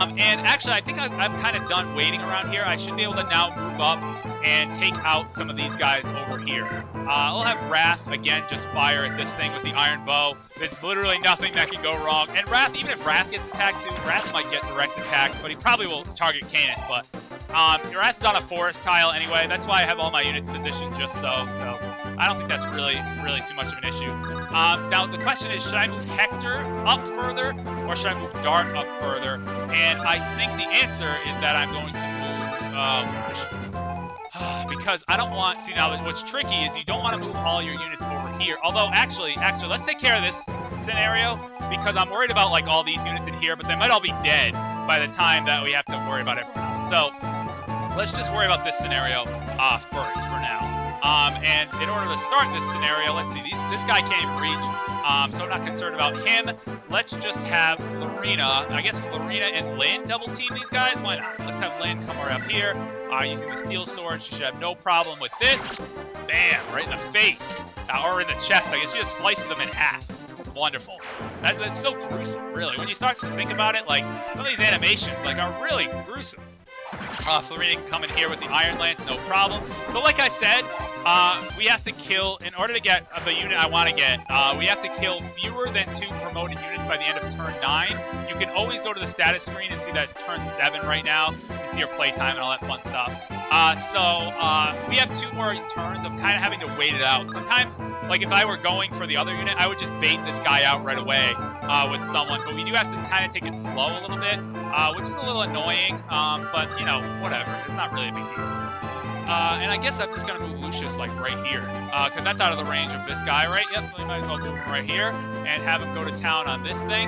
And actually, I think I'm kind of done waiting around here. I should be able to now move up and take out some of these guys over here. I'll have Wrath, again, just fire at this thing with the iron bow. There's literally nothing that can go wrong. And Wrath, even if Wrath gets attacked too, Wrath might get direct attacked, but he probably will target Kenneth. But Wrath is on a forest tile anyway. That's why I have all my units positioned just so. So I don't think that's really too much of an issue. Now, the question is, should I move Hector up further, or should I move Dart up further? And I think the answer is that I'm going to move, oh gosh, because I don't want, see now what's tricky is you don't want to move all your units over here. Although actually, let's take care of this scenario, because I'm worried about like all these units in here, but they might all be dead by the time that we have to worry about everything else. So let's just worry about this scenario first for now. And in order to start this scenario, let's see, this guy can't even reach, so I'm not concerned about him. Let's just have Florina. I guess Florina and Lynn double team these guys. Why not? Let's have Lynn come right up here using the steel sword. She should have no problem with this. Bam, right in the face, or in the chest. I guess she just slices them in half. That's wonderful. That's so gruesome, really. When you start to think about it, like some of these animations, like are really gruesome. Florina can come in here with the Iron Lance, no problem. So like I said, we have to kill, in order to get the unit I want to get, we have to kill fewer than 2 promoted units by the end of turn 9. You can always go to the status screen and see that it's turn 7 right now. You can see your playtime and all that fun stuff. We have 2 more turns of kind of having to wait it out. Sometimes, like if I were going for the other unit, I would just bait this guy out right away with someone. But we do have to kind of take it slow a little bit, which is a little annoying, but you know, whatever. It's not really a big deal. And I guess I'm just going to move Lucius, like, right here. Because that's out of the range of this guy, right? Yep, we might as well move him right here. And have him go to town on this thing.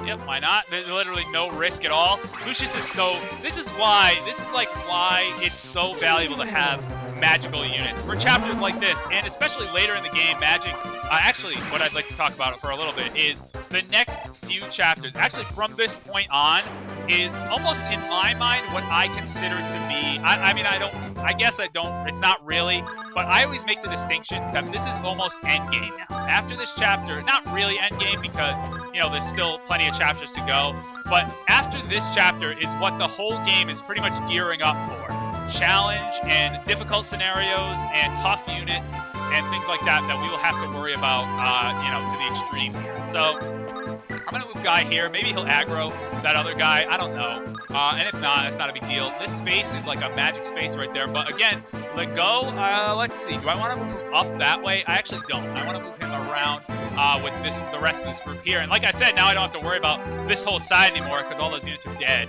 Yep, why not? There's literally no risk at all. Lucius is so... This is why it's so valuable to have magical units for chapters like this. And especially later in the game, magic... actually, what I'd like to talk about for a little bit is the next few chapters. Actually, from this point on, is almost, in my mind, what I consider to be... I guess I don't... It's not really, but I always make the distinction that this is almost endgame now. After this chapter, not really endgame because, you know, there's still plenty of chapters to go, but after this chapter is what the whole game is pretty much gearing up for. Challenge and difficult scenarios and tough units and things like that we will have to worry about, you know, to the extreme here. So I'm going to move Guy here. Maybe he'll aggro that other guy. I don't know. And if not, that's not a big deal. This space is like a magic space right there. But again, let go. Let's see. Do I want to move him up that way? I actually don't. I want to move him around with the rest of this group here. And like I said, now I don't have to worry about this whole side anymore because all those units are dead.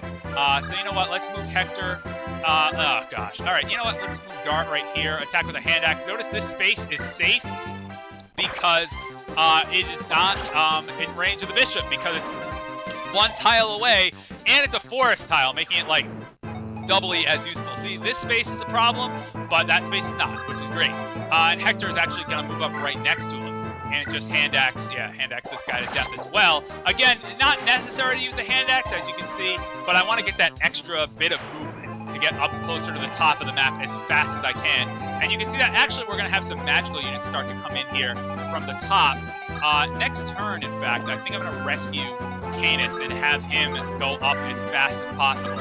So you know what? Let's move Hector. Oh gosh. All right. You know what? Let's move Dart right here. Attack with a hand axe. Notice this space is safe because it is not in range of the bishop because it's 1 tile away and it's a forest tile, making it like doubly as useful. See, this space is a problem, but that space is not, which is great. And Hector is actually going to move up right next to him and just hand axe this guy to death as well. Again, not necessary to use the hand axe, as you can see, but I want to get that extra bit of movement to get up closer to the top of the map as fast as I can. And you can see that actually we're going to have some magical units start to come in here from the top. Next turn, in fact, I think I'm going to rescue Kenneth and have him go up as fast as possible.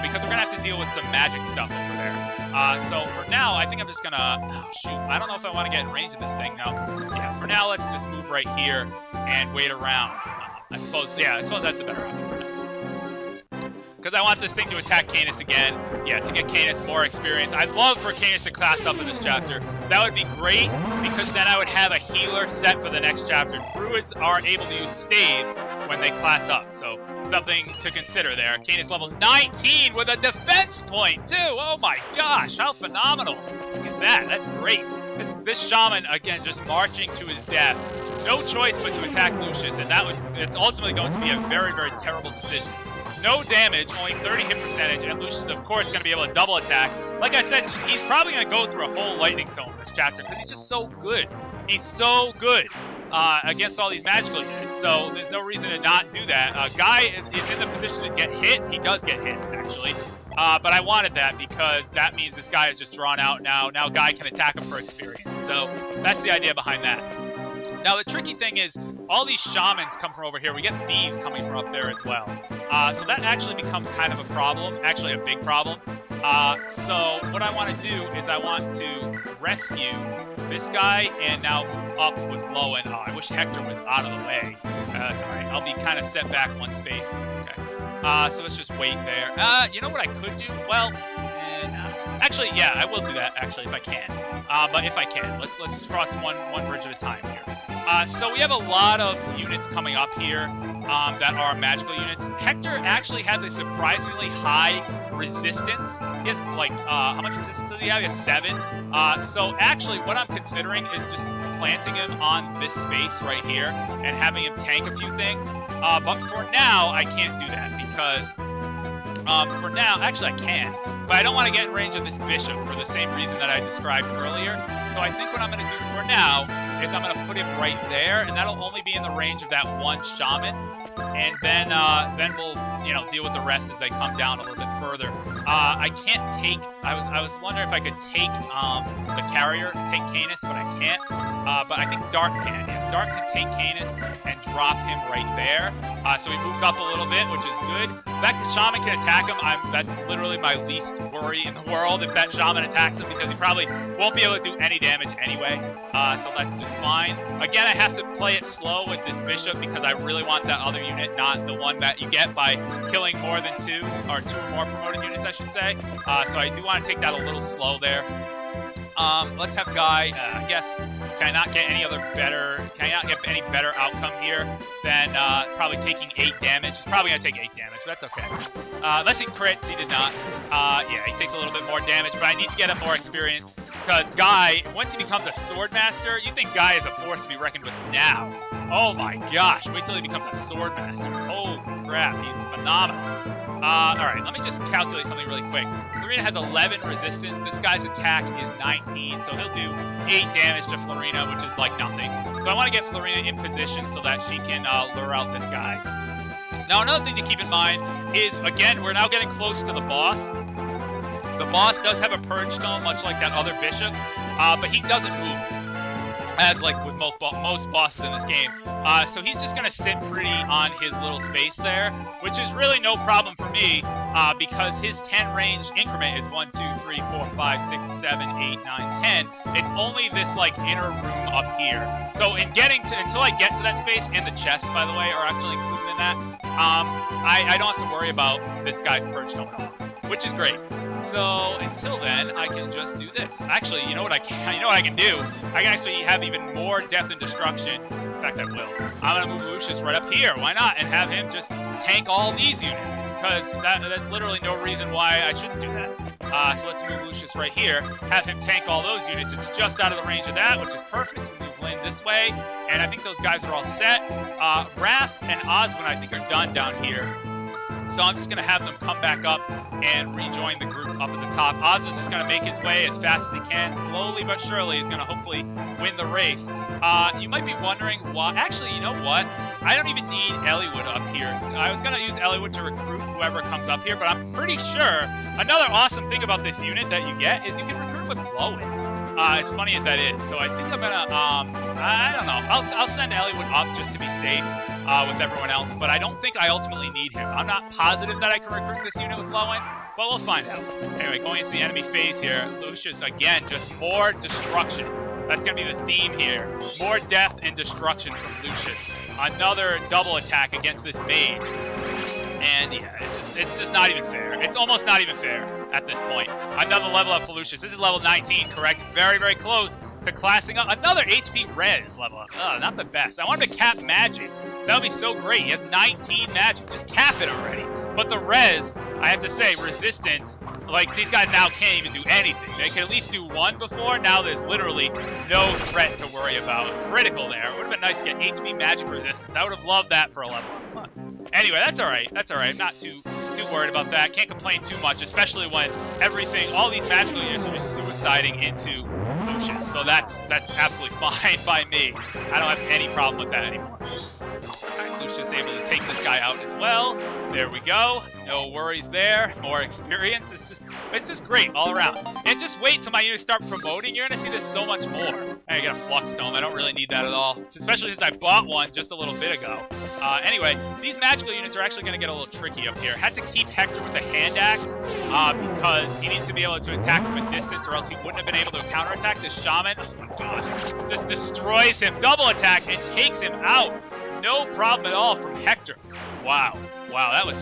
Because we're going to have to deal with some magic stuff over there. So for now, I think I'm just going to... Oh, shoot. I don't know if I want to get in range of this thing. No. Yeah, for now, let's just move right here and wait around. I suppose that's a better option for now. Because I want this thing to attack Kenneth again. Yeah, to get Kenneth more experience. I'd love for Kenneth to class up in this chapter. That would be great, because then I would have a healer set for the next chapter. Druids are able to use staves when they class up, so something to consider there. Kenneth's level 19 with a defense point, too! Oh my gosh, how phenomenal! Look at that, that's great. This shaman, again, just marching to his death. No choice but to attack Lucius, and it's ultimately going to be a very, very terrible decision. No damage, only 30 hit percentage, and Lucius is, of course, going to be able to double attack. Like I said, he's probably going to go through a whole lightning tome in this chapter, because he's just so good. He's so good against all these magical units, so there's no reason to not do that. Guy is in the position to get hit. He does get hit, actually. But I wanted that because that means this guy is just drawn out now. Now Guy can attack him for experience. So that's the idea behind that. Now, the tricky thing is, all these shamans come from over here. We get thieves coming from up there as well. So that actually becomes kind of a problem, actually a big problem. So what I want to do is I want to rescue this guy and now move up with Lowen. Oh, I wish Hector was out of the way. That's all right. I'll be kind of set back one space, but it's okay. So let's just wait there. You know what I could do? Well, actually, yeah, I will do that, actually, if I can. But if I can, let's cross one bridge at a time here. So we have a lot of units coming up here that are magical units. Hector actually has a surprisingly high resistance. He has, like, how much resistance does he have? He has 7. So actually, what I'm considering is just planting him on this space right here and having him tank a few things. But for now, I can't do that because... for now, actually I can, but I don't want to get in range of this bishop for the same reason that I described earlier. So I think what I'm going to do for now is I'm going to put him right there, and that'll only be in the range of that one shaman. And then we'll, you know, deal with the rest as they come down a little bit further. I can't take. I was wondering if I could take the carrier, take Kenneth, but I can't. But I think Dark can. Yeah, Dark can take Kenneth and drop him right there. So he moves up a little bit, which is good. Back to Shaman can attack him. That's literally my least worry in the world if that Shaman attacks him, because he probably won't be able to do any damage anyway. So that's just fine. Again, I have to play it slow with this bishop because I really want that other unit, not the one that you get by killing more than 2 or more promoted units, I should say. So I do want to take that a little slow there. Let's have Guy, I guess, can I not get any better outcome here than probably taking 8 damage? He's probably going to take 8 damage, but that's okay. Unless he crits, he did not. Yeah, he takes a little bit more damage, but I need to get him more experience because Guy, once he becomes a sword master, you think Guy is a force to be reckoned with now. Oh my gosh, wait till he becomes a sword master. Holy crap, he's phenomenal. Alright, let me just calculate something really quick. Florina has 11 resistance. This guy's attack is 19, so he'll do 8 damage to Florina, which is like nothing. So I want to get Florina in position so that she can lure out this guy. Now, another thing to keep in mind is, again, we're now getting close to the boss. The boss does have a purge stone, much like that other bishop, but he doesn't move, as like with most bosses in this game. So he's just going to sit pretty on his little space there, which is really no problem for me because his 10 range increment is 1, 2, 3, 4, 5, 6, 7, 8, 9, 10. It's only this like inner room up here. So in getting to, until I get to that space, and the chests, by the way, are actually included in that, I don't have to worry about this guy's purge stone at all, which is great. So until then, I can just do this. Actually, you know what I can do? I can actually have even more death and destruction. In fact, I will. I'm gonna move Lucius right up here. Why not? And have him just tank all these units, because that's literally no reason why I shouldn't do that. So let's move Lucius right here. Have him tank all those units. It's just out of the range of that, which is perfect. We move Lynn this way, and I think those guys are all set. Wrath and Oswin, I think, are done down here. So I'm just going to have them come back up and rejoin the group up at the top. Oswald's just going to make his way as fast as he can. Slowly but surely, he's going to hopefully win the race. You might be wondering why. Actually, you know what? I don't even need Eliwood up here. I was going to use Eliwood to recruit whoever comes up here, but I'm pretty sure another awesome thing about this unit that you get is you can recruit with Lowen. As funny as that is. So I think I'm going to, I don't know. I'll send Eliwood up just to be safe. With everyone else, but I don't think I ultimately need him. I'm not positive that I can recruit this unit with Lowen, but we'll find out. Anyway, going into the enemy phase here, Lucius, again, just more destruction. That's going to be the theme here. More death and destruction from Lucius. Another double attack against this mage. And yeah, it's just not even fair. It's almost not even fair at this point. Another level up for Lucius. This is level 19, correct? Very, very close to classing up. Another HP res level up. Not the best. I want him to cap magic. That would be so great. He has 19 magic. Just cap it already. But the res, I have to say, resistance, like, these guys now can't even do anything. They could at least do 1 before. Now there's literally no threat to worry about. Critical there. It would have been nice to get HP magic resistance. I would have loved that for a level up. But anyway, that's all right. That's all right. I'm not too worried about that. Can't complain too much, especially when everything, all these magical units are just suiciding into Lucius. So that's absolutely fine by me. I don't have any problem with that anymore. Alright, Lucius able to take this guy out as well. There we go. No worries there. More experience. It's just great all around. And just wait till my units start promoting. You're gonna see this so much more. I get a Flux Tome. I don't really need that at all, especially since I bought one just a little bit ago. Anyway, these magical units are actually going to get a little tricky up here. Had to keep Hector with the hand axe because he needs to be able to attack from a distance, or else he wouldn't have been able to counterattack this shaman. Oh my gosh, just destroys him, double attack, and takes him out. No problem at all from Hector. Wow, that was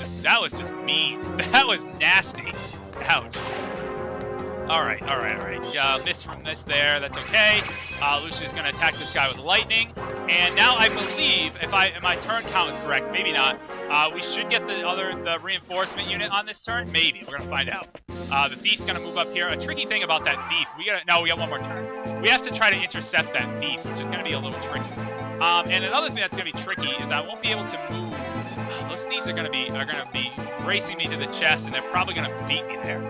just mean. That was nasty. Ouch. All right. Miss from this there. That's okay. Lucia's gonna attack this guy with lightning, and now I believe, if my turn count is correct, maybe not. We should get the reinforcement unit on this turn. Maybe we're gonna find out. The thief's gonna move up here. A tricky thing about that thief, we got one more turn. We have to try to intercept that thief, which is gonna be a little tricky. And another thing that's gonna be tricky is I won't be able to move. Those thieves are gonna be racing me to the chest, and they're probably gonna beat me there.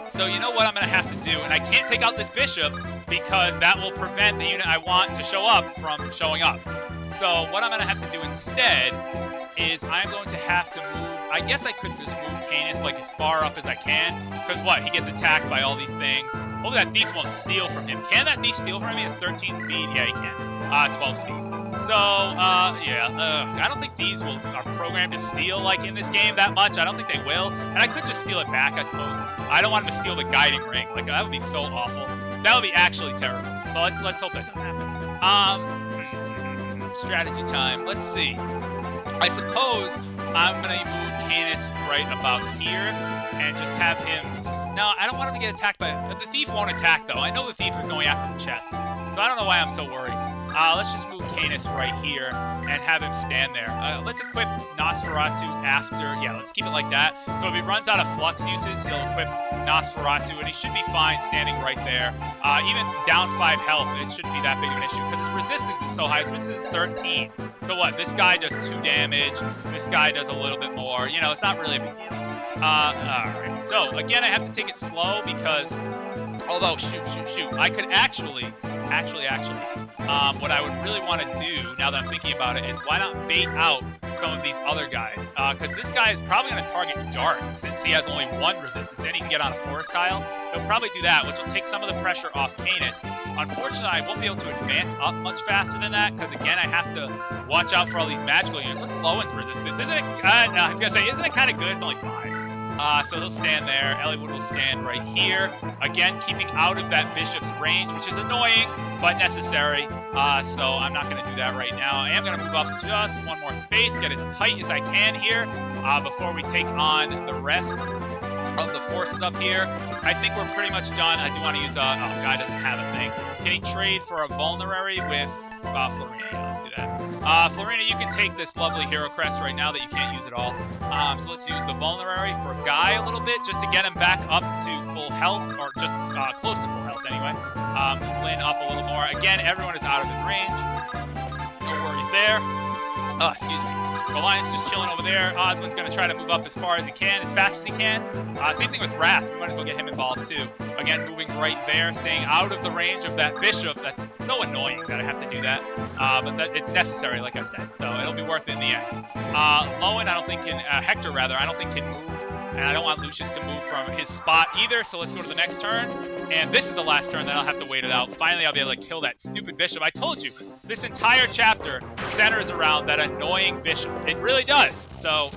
So you know what I'm gonna have to do, and I can't take out this bishop because that will prevent the unit I want to show up from showing up. So what I'm gonna have to do instead is I'm going to have to move. I guess I could just move Canis like as far up as I can, because what? He gets attacked by all these things. Hopefully that thief won't steal from him. Can that thief steal from him? He has 13 speed. Yeah, he can. 12 speed. So, I don't think thieves are programmed to steal, like, in this game that much. I don't think they will. And I could just steal it back, I suppose. I don't want him to steal the guiding ring. Like, that would be so awful. That would be actually terrible. So let's hope that doesn't happen. Strategy time. Let's see. I suppose I'm going to move Canis right about here and just have him... No, I don't want him to get attacked by... The thief won't attack, though. I know the thief is going after the chest. So I don't know why I'm so worried. Let's just move Canis right here and have him stand there. Let's equip Nosferatu after... Yeah, let's keep it like that. So if he runs out of flux uses, he'll equip Nosferatu, and he should be fine standing right there. Even down 5 health, it shouldn't be that big of an issue, because his resistance is so high. His resistance is 13. So what? This guy does 2 damage. This guy does a little bit more. You know, it's not really a big deal. Alright. So, again, I have to take it slow because... Although, shoot. I could actually, what I would really want to do, now that I'm thinking about it, is why not bait out some of these other guys? Because this guy is probably going to target Dart, since he has only 1 resistance, and he can get on a forest tile. He'll probably do that, which will take some of the pressure off Canis. Unfortunately, I won't be able to advance up much faster than that, because again, I have to watch out for all these magical units. What's Lowen's resistance? Isn't it, I was going to say, isn't it kind of good? It's only 5. So he'll stand there. Eliwood will stand right here. Again, keeping out of that bishop's range, which is annoying, but necessary. So I'm not going to do that right now. I am going to move up just 1 more space, get as tight as I can here before we take on the rest of the forces up here. I think we're pretty much done. I do want to use guy doesn't have a thing. Can he trade for a vulnerary with Florina? Yeah, let's do that. Florina, you can take this lovely hero crest right now that you can't use at all. So let's use the vulnerary for Guy a little bit, just to get him back up to full health, or just close to full health anyway. Lynn up a little more. Again, everyone is out of his range. No worries there. Excuse me. Alliance just chilling over there. Osmond's going to try to move up as far as he can, as fast as he can. Same thing with Wrath. We might as well get him involved too. Again, moving right there, staying out of the range of that bishop. That's so annoying that I have to do that. But it's necessary, like I said. So it'll be worth it in the end. Lowen, Hector rather, I don't think can move. And I don't want Lucius to move from his spot either, so let's go to the next turn. And this is the last turn, then I'll have to wait it out. Finally, I'll be able to kill that stupid bishop. I told you, this entire chapter centers around that annoying bishop. It really does. So,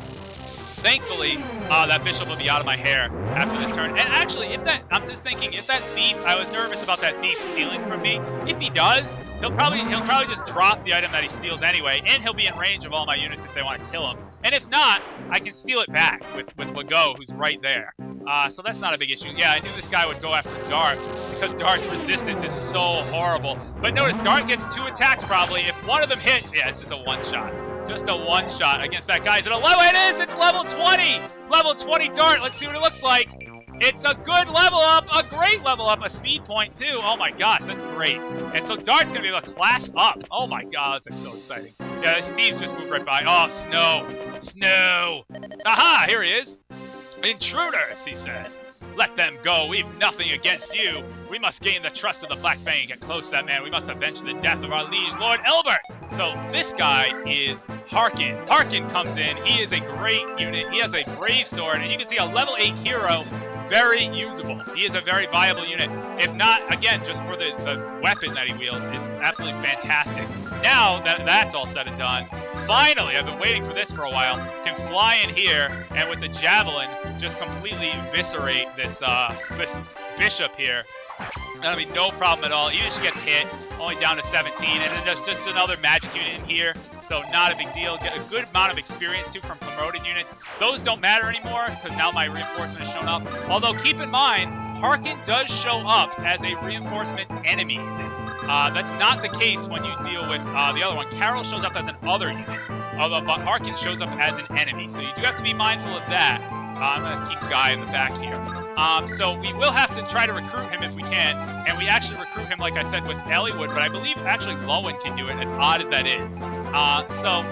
thankfully, that bishop will be out of my hair after this turn. And actually, I'm just thinking, if that thief, I was nervous about that thief stealing from me. If he does, he'll probably just drop the item that he steals anyway, and he'll be in range of all my units if they want to kill him. And if not, I can steal it back with Wago, who's right there. So that's not a big issue. Yeah, I knew this guy would go after Dart, because Dart's resistance is so horrible. But notice, Dart gets 2 attacks probably. If one of them hits, yeah, it's just a 1-shot. Just a 1-shot against that guy. Is it a level? It is! It's level 20! Level 20 Dart. Let's see what it looks like. It's a good level up, a great level up, a speed point too. Oh my gosh, that's great. And so Dart's gonna be able to class up. Oh my god, that's so exciting. Yeah, the thieves just moved right by. Oh, Snow. Snow. Aha, here he is. Intruders, he says. Let them go. We've nothing against you. We must gain the trust of the Black Fang and get close to that man. We must avenge the death of our liege, Lord Elbert. So this guy is Harken. Harken comes in. He is a great unit. He has a brave sword, and you can see a level 8 hero very usable. He is a very viable unit. If not, again, just for the weapon that he wields is absolutely fantastic. Now that that's all said and done, finally, I've been waiting for this for a while, can fly in here and with the javelin just completely eviscerate this this bishop here. That'll be no problem at all. Even if she gets hit, only down to 17, and then there's just another magic unit in here, so not a big deal. Get a good amount of experience too from promoted units. Those don't matter anymore because now my reinforcement has shown up. Although keep in mind, Harken does show up as a reinforcement enemy unit. That's not the case when you deal with the other one. Carol shows up as an other unit, but Harken shows up as an enemy, so you do have to be mindful of that. I'm going to keep Guy in the back here. So we will have to try to recruit him if we can, and we actually recruit him, like I said, with Eliwood, but I believe actually Lowen can do it, as odd as that is. So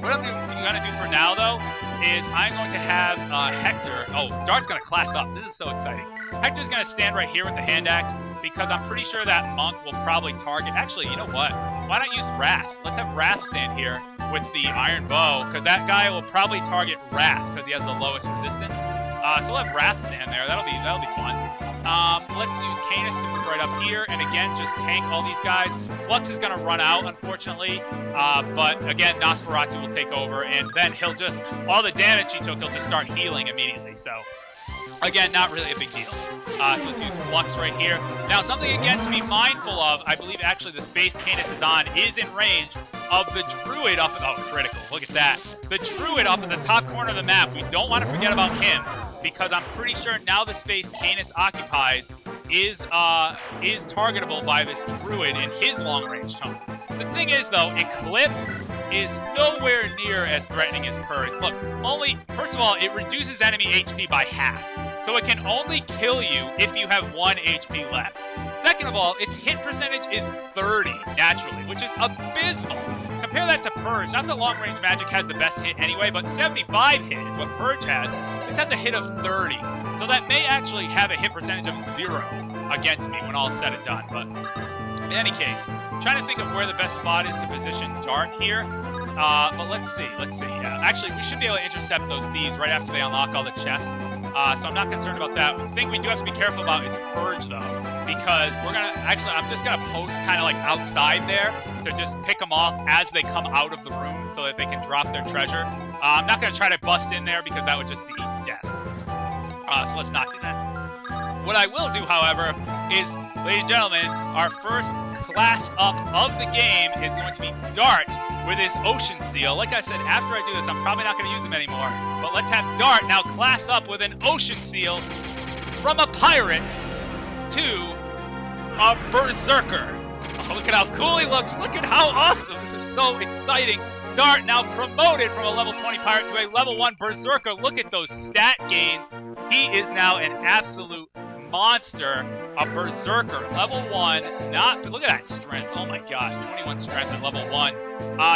what I'm going to do for now, though, is I'm going to have Hector. Oh, Dart's going to class up. This is so exciting. Hector's going to stand right here with the hand axe, because I'm pretty sure that monk will probably target. Actually, you know what? Why not use Wrath? Let's have Wrath stand here with the iron bow, because that guy will probably target Wrath because he has the lowest resistance. So we'll have Wrath stand there. That'll be fun. Let's use Canis to move right up here, and again, just tank all these guys. Flux is going to run out, unfortunately, but again, Nosferatu will take over, and then he'll just, all the damage he took, he'll just start healing immediately. So again, not really a big deal. So let's use Flux right here. Now, something again to be mindful of, I believe actually the space Canis is on is in range of the Druid up, oh, critical, look at that. The Druid up in the top corner of the map, we don't want to forget about him, because I'm pretty sure now the space Canis occupies is targetable by this Druid in his long-range tome. The thing is, though, Eclipse is nowhere near as threatening as Purge. Look, first of all, it reduces enemy HP by half, so it can only kill you if you have 1 HP left. Second of all, its hit percentage is 30, naturally, which is abysmal. Compare that to Purge. Not that long-range magic has the best hit anyway, but 75 hit is what Purge has. This has a hit of 30, so that may actually have a hit percentage of 0 against me when all is said and done. But in any case, I'm trying to think of where the best spot is to position Dart here. But let's see. Yeah, actually, we should be able to intercept those thieves right after they unlock all the chests. So I'm not concerned about that. The thing we do have to be careful about is Purge, though, because I'm just gonna post kind of like outside there to just pick them off as they come out of the room so that they can drop their treasure. I'm not gonna try to bust in there because that would just be death. So let's not do that. What I will do, however, is, ladies and gentlemen, our first class up of the game is going to be Dart with his Ocean Seal. Like I said, after I do this, I'm probably not going to use him anymore. But let's have Dart now class up with an Ocean Seal from a pirate to a berserker. Oh, look at how cool he looks. Look at how awesome. This is so exciting. Dart now promoted from a level 20 pirate to a level 1 berserker. Look at those stat gains. He is now an absolute monster, a berserker, level 1, look at that strength, oh my gosh, 21 strength at level 1.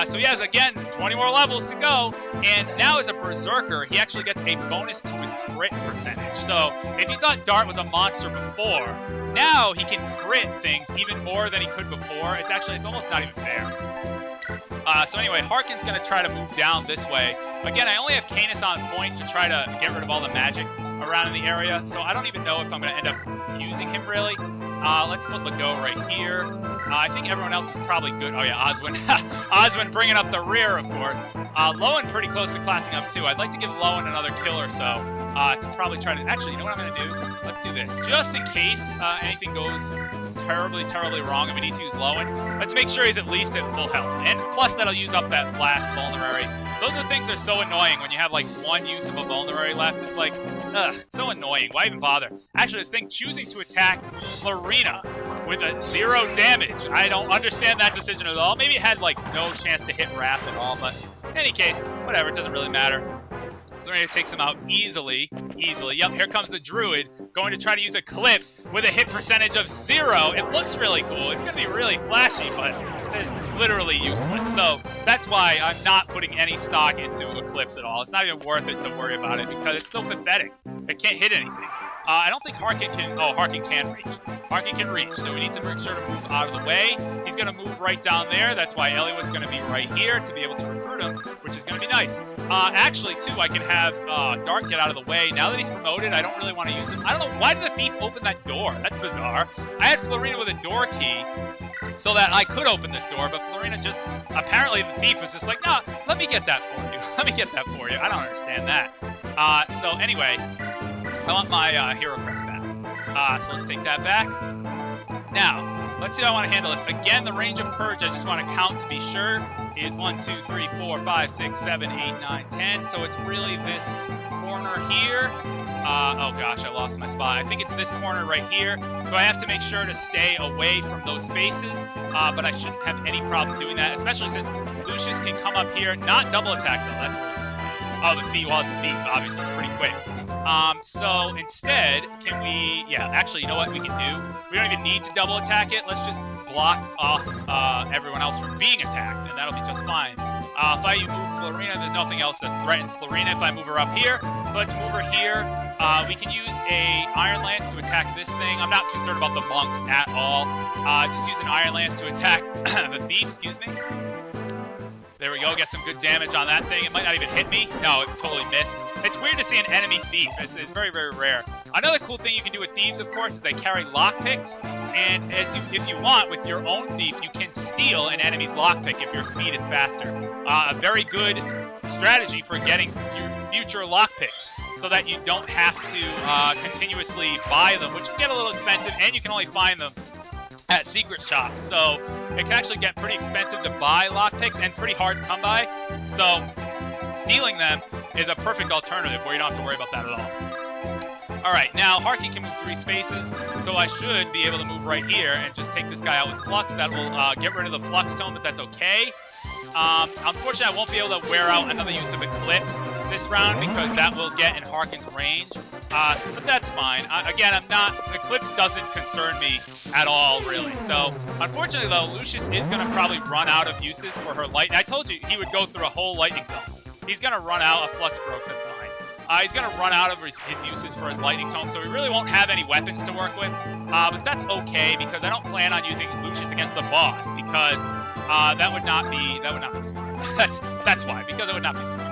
So he has, again, 20 more levels to go, and now as a berserker, he actually gets a bonus to his crit percentage. So if you thought Dart was a monster before, now he can crit things even more than he could before. It's almost not even fair. So anyway, Harken's going to try to move down this way. Again, I only have Canis on point to try to get rid of all the magic around in the area, so I don't even know if I'm going to end up using him, really. Let's put Legault right here. I think everyone else is probably good. Oh, yeah, Oswin. Oswin bringing up the rear, of course. Lowen pretty close to classing up, too. I'd like to give Lowen another kill or so to probably try to... Actually, you know what I'm going to do? Let's do this. Just in case anything goes terribly, terribly wrong and we need to use Lowen, let's make sure he's at least at full health. And plus, that'll use up that last vulnerary. Those are things that are so annoying when you have, like, 1 use of a vulnerary left. It's like, ugh, it's so annoying. Why even bother? Actually, this thing choosing to attack Marina with a 0 damage. I don't understand that decision at all. Maybe it had, like, no chance to hit Wrath at all, but in any case, whatever, it doesn't really matter. Lorena takes him out easily. Yep, here comes the Druid, going to try to use Eclipse with a hit percentage of 0. It looks really cool. It's going to be really flashy, but it's literally useless. So that's why I'm not putting any stock into Eclipse at all. It's not even worth it to worry about it because it's so pathetic. It can't hit anything. I don't think Harken can... Oh, Harken can reach. Harken can reach, so we need to make sure to move out of the way. He's going to move right down there. That's why Eliwood's going to be right here to be able to recruit recruit him, which is going to be nice. Actually, too, I can have Dart get out of the way. Now that he's promoted, I don't really want to use him. I don't know, why did the thief open that door? That's bizarre. I had Florina with a door key so that I could open this door, but Florina just, apparently the thief was just like, nah, let me get that for you. Let me get that for you. I don't understand that. So anyway, I want my hero crest back. So let's take that back. Now, let's see how I want to handle this. Again, the range of purge, I just want to count to be sure, is 1, 2, 3, 4, 5, 6, 7, 8, 9, 10. So it's really this corner here. Oh gosh, I lost my spot. I think it's this corner right here. So I have to make sure to stay away from those spaces, but I shouldn't have any problem doing that, especially since Lucius can come up here, not double attack though. That's a little disappointing. Oh, the thief, well, it's a thief, obviously, pretty quick. So instead, can we, yeah, actually, you know what we can do? We don't even need to double attack it. Let's just block off everyone else from being attacked, and that'll be just fine. If I move Florina, there's nothing else that threatens Florina if I move her up here. So let's move her here. We can use a Iron Lance to attack this thing. I'm not concerned about the monk at all. Just use an Iron Lance to attack the thief, excuse me. There we go, get some good damage on that thing. It might not even hit me. No, it totally missed. It's weird to see an enemy thief. It's very, very rare. Another cool thing you can do with thieves, of course, is they carry lockpicks. And if you want, with your own thief, you can steal an enemy's lockpick if your speed is faster. A very good strategy for getting your future lockpicks, so that you don't have to continuously buy them, which can get a little expensive, and you can only find them at secret shops, so it can actually get pretty expensive to buy lockpicks and pretty hard to come by. So stealing them is a perfect alternative where you don't have to worry about that at all. All right, now Harken can move 3 spaces, so I should be able to move right here and just take this guy out with Flux. That will get rid of the Flux Tome, but that's okay. Unfortunately, I won't be able to wear out another use of Eclipse this round because that will get in Harken's range. But that's fine. Again, Eclipse doesn't concern me at all, really. So, unfortunately, though, Lucius is going to probably run out of uses for her lightning. I told you he would go through a whole lightning tome. He's going to run out. A Flux broke, that's fine. He's going to run out of his uses for his lightning tome, so he really won't have any weapons to work with. But that's okay because I don't plan on using Lucius against the boss because that would not be smart. That's why, because it would not be smart.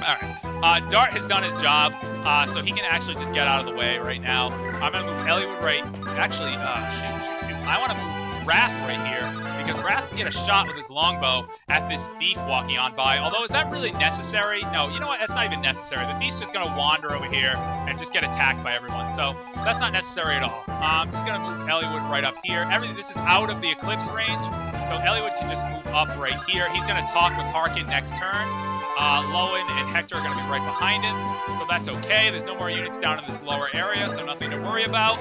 Alright, Dart has done his job, so he can actually just get out of the way right now. I'm going to move Eliwood right, actually, shoot. I want to move Wrath right here, because Wrath can get a shot with his longbow at this thief walking on by. Although, is that really necessary? No, you know what, that's not even necessary. The thief's just going to wander over here and just get attacked by everyone, so that's not necessary at all. I'm just going to move Eliwood right up here. This is out of the Eclipse range, so Eliwood can just move up right here. He's going to talk with Harken next turn. Lowen and Hector are going to be right behind him, so that's okay. There's no more units down in this lower area, so nothing to worry about.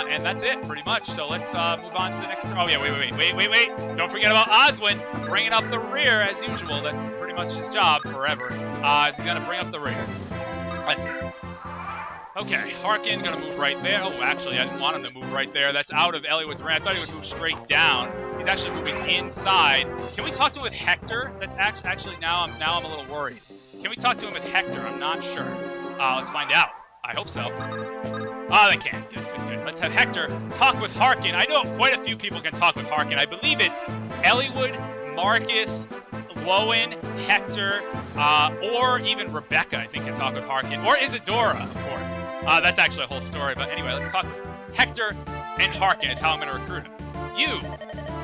And that's it, pretty much. So let's move on to the next turn. Oh, yeah, wait. Don't forget about Oswin bringing up the rear, as usual. That's pretty much his job forever. He's going to bring up the rear. That's it. Okay, Harken going to move right there. Oh, actually, I didn't want him to move right there. That's out of Eliwood's range. I thought he would move straight down. He's actually moving inside. Can we talk to him with Hector? That's actually now I'm a little worried. Can we talk to him with Hector? I'm not sure. Let's find out. I hope so. Oh, they can. Good. Let's have Hector talk with Harken. I know quite a few people can talk with Harken. I believe it's Eliwood, Marcus, Lowen, Hector, or even Rebecca, I think, can talk with Harken. Or Isadora, of course. That's actually a whole story. But anyway, let's talk with Hector and Harken is how I'm going to recruit him. You.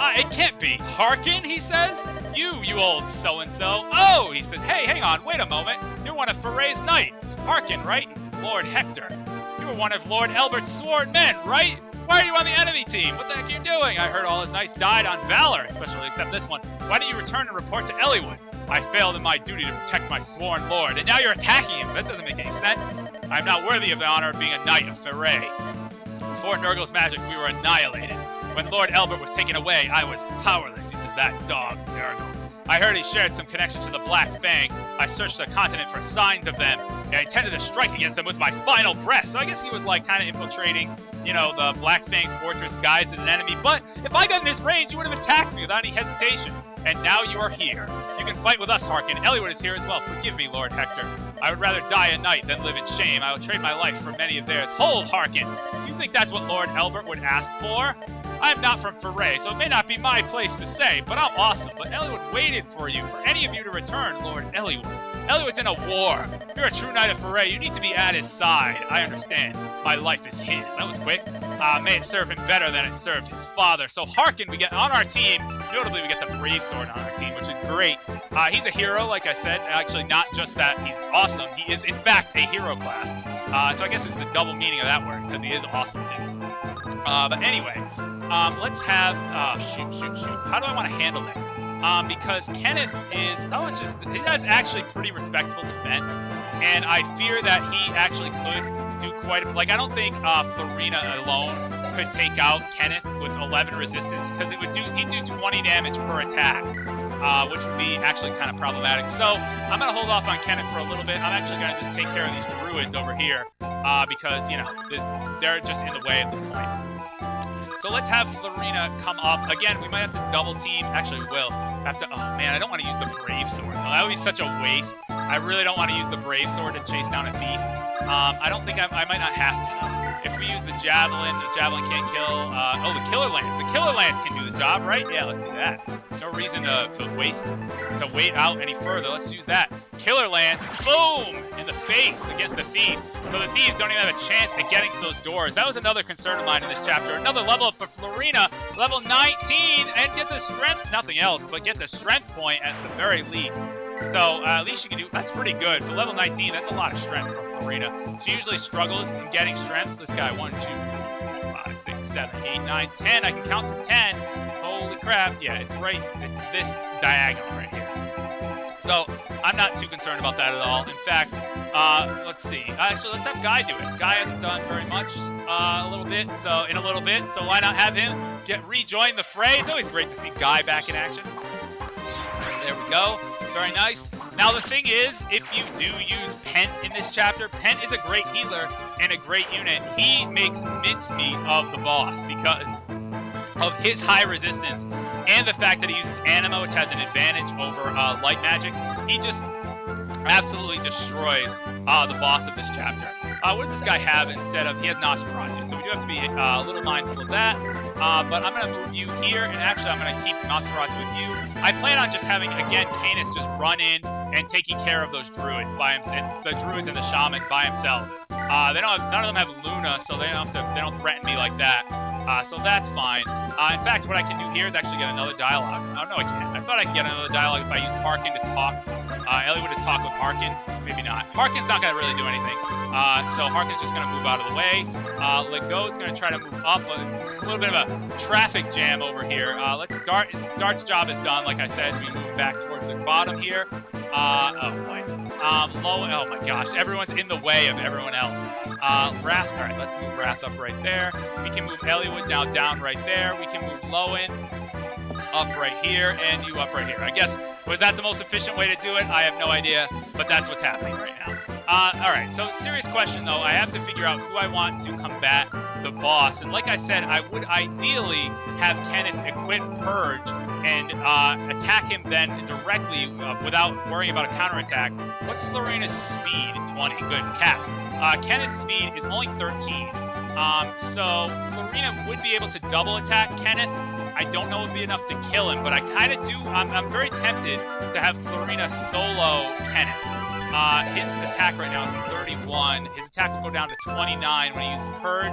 It can't be. Harken, he says. You old so-and-so. Oh, he says, hey, hang on, wait a moment. You're one of Foray's knights. Harken, right? It's Lord Hector. You were one of Lord Elbert's sworn men, right? Why are you on the enemy team? What the heck are you doing? I heard all his knights died on valor, especially except this one. Why don't you return and report to Eliwood? I failed in my duty to protect my sworn lord, and now you're attacking him. That doesn't make any sense. I'm not worthy of the honor of being a knight of Foray. Before Nurgle's magic, we were annihilated. When Lord Elbert was taken away, I was powerless. He says, that dog, Nurgle. I heard he shared some connection to the Black Fang. I searched the continent for signs of them, and I intended to strike against them with my final breath. So I guess he was like kind of infiltrating, the Black Fang's fortress guised as an enemy. But if I got in his range, you would have attacked me without any hesitation. And now you are here. You can fight with us, Harken. Eliwood is here as well. Forgive me, Lord Hector. I would rather die a knight than live in shame. I will trade my life for many of theirs. Hold, Harken. Do you think that's what Lord Elbert would ask for? I'm not from Foray, so it may not be my place to say, but I'm awesome. But Eliwood waited for you, for any of you to return, Lord Eliwood. Eliwood's in a war. If you're a true knight of Foray, you need to be at his side. I understand. My life is his. That was quick. May it serve him better than it served his father. So Harken, we get on our team. Notably, we get the Brave Sword on our team, which is great. He's a hero, like I said. Actually, not just that he's awesome. He is, in fact, a hero class. So I guess it's the double meaning of that word, because he is awesome, too. But anyway, let's have... shoot. How do I want to handle this? Because Kenneth is... he has actually pretty respectable defense. And I fear that he actually could do quite a... Like, I don't think Florina alone could take out Kenneth with 11 resistance, because he'd do 20 damage per attack, which would be actually kind of problematic. So I'm going to hold off on Kenneth for a little bit. I'm actually going to just take care of these druids over here, because, you know, they're just in the way at this point. So let's have Florina come up. Again, we might have to double team. Actually, we will have to... Oh, man, I don't want to use the Brave Sword. That would be such a waste. I really don't want to use the Brave Sword to chase down a thief. I don't think I might not have to, though. If we use the Javelin can't kill... the Killer Lance. The Killer Lance can do the job, right? Yeah, let's do that. No reason to wait out any further. Let's use that. Killer Lance, boom! In the face against the thief. So the thieves don't even have a chance at getting to those doors. That was another concern of mine in this chapter. Another level up for Florina, level 19, and gets a strength, nothing else, but gets a strength point at the very least. So at least you can do, that's pretty good. For level 19, that's a lot of strength for Florina. She usually struggles in getting strength. This guy, 1, 2, 3, 4, 5, 6, 7, 8, 9, 10. I can count to 10. Holy crap. Yeah, it's this diagonal right here. So I'm not too concerned about that at all. In fact, let's see. Actually, let's have Guy do it. Guy hasn't done very much in a little bit, so why not have him rejoin the fray? It's always great to see Guy back in action. There we go. Very nice. Now the thing is, if you do use Pent in this chapter, Pent is a great healer and a great unit. He makes mincemeat of the boss because of his high resistance and the fact that he uses Anima, which has an advantage over light magic. He just absolutely destroys the boss of this chapter. What does this guy have instead of... He has Nosferatu, so we do have to be a little mindful of that. But I'm going to move you here, and actually I'm going to keep Nosferatu with you. I plan on just having, again, Kenneth just run in and taking care of those druids by himself, the druids and the shaman by himself. None of them have Luna, so they don't threaten me like that. So that's fine. In fact, what I can do here is actually get another dialogue. Oh, no, I can't. I thought I could get another dialogue if I used Harken to talk. Eliwood to talk with Harken. Maybe not. Harken's not going to really do anything. So Harken's just going to move out of the way. Let go. It's going to try to move up, but it's a little bit of a traffic jam over here. Dart's job is done, like I said. We move back towards the bottom here. Oh boy. Low. Oh my gosh. Everyone's in the way of everyone else. Wrath. All right, let's move Wrath up right there. We can move Eliwood now down right there. We can move Lowen up right here, and you up right here. I guess, was that the most efficient way to do it? I have no idea, but that's what's happening right now. All right, so serious question, though. I have to figure out who I want to combat the boss. And like I said, I would ideally have Kenneth equip Purge and attack him then directly without worrying about a counterattack. What's Florina's speed? 20. Good, it's capped. Kenneth's speed is only 13. So Florina would be able to double attack Kenneth. I don't know if it would be enough to kill him, but I kind of do. I'm very tempted to have Florina solo Kenneth. His attack right now is 31. His attack will go down to 29 when he uses Purge.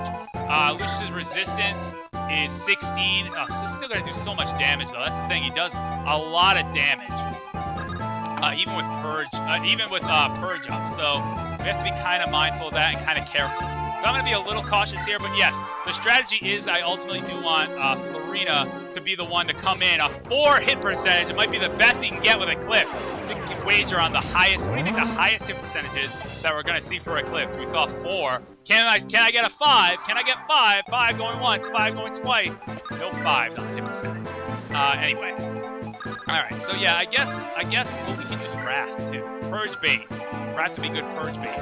Lucius's resistance is 16. Oh, so he's still going to do so much damage, though. That's the thing. He does a lot of damage, even with Purge up. So we have to be kind of mindful of that and kind of careful. So I'm going to be a little cautious here, but yes, the strategy is I ultimately do want Florina to be the one to come in. A 4 hit percentage. It might be the best he can get with Eclipse. You can wager on the highest. What do you think the highest hit percentage is that we're going to see for Eclipse? We saw 4. Can I get a 5? Can I get 5? 5 going once, 5 going twice. No 5s on the hit percentage. Anyway. All right, so yeah, I guess we can use Wrath too. Purge bait. Wrath to be good purge bait.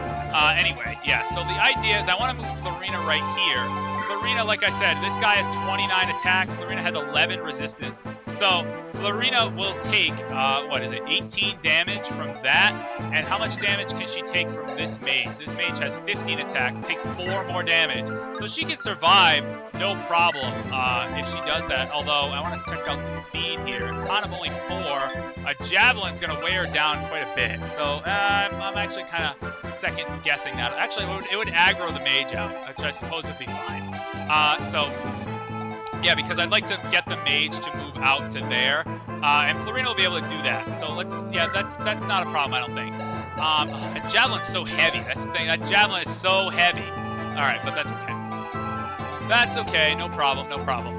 Anyway, yeah, so the idea is I want to move Florina right here Florina, like I said, this guy has 29 attack. Florina has 11 resistance. So Florina will take, what is it, 18 damage from that. And how much damage can she take from this mage? This mage has 15 attacks, takes 4 more damage. So she can survive no problem if she does that. Although, I want to check out the speed here. Con of only 4. A javelin's going to weigh her down quite a bit. So I'm actually kind of second guessing that. Actually, it would aggro the mage out, which I suppose would be fine. Yeah, because I'd like to get the mage to move out to there, and Florina will be able to do that. So that's not a problem, I don't think. A javelin's so heavy. That's the thing. That javelin is so heavy. All right, but that's okay. That's okay. No problem. No problem.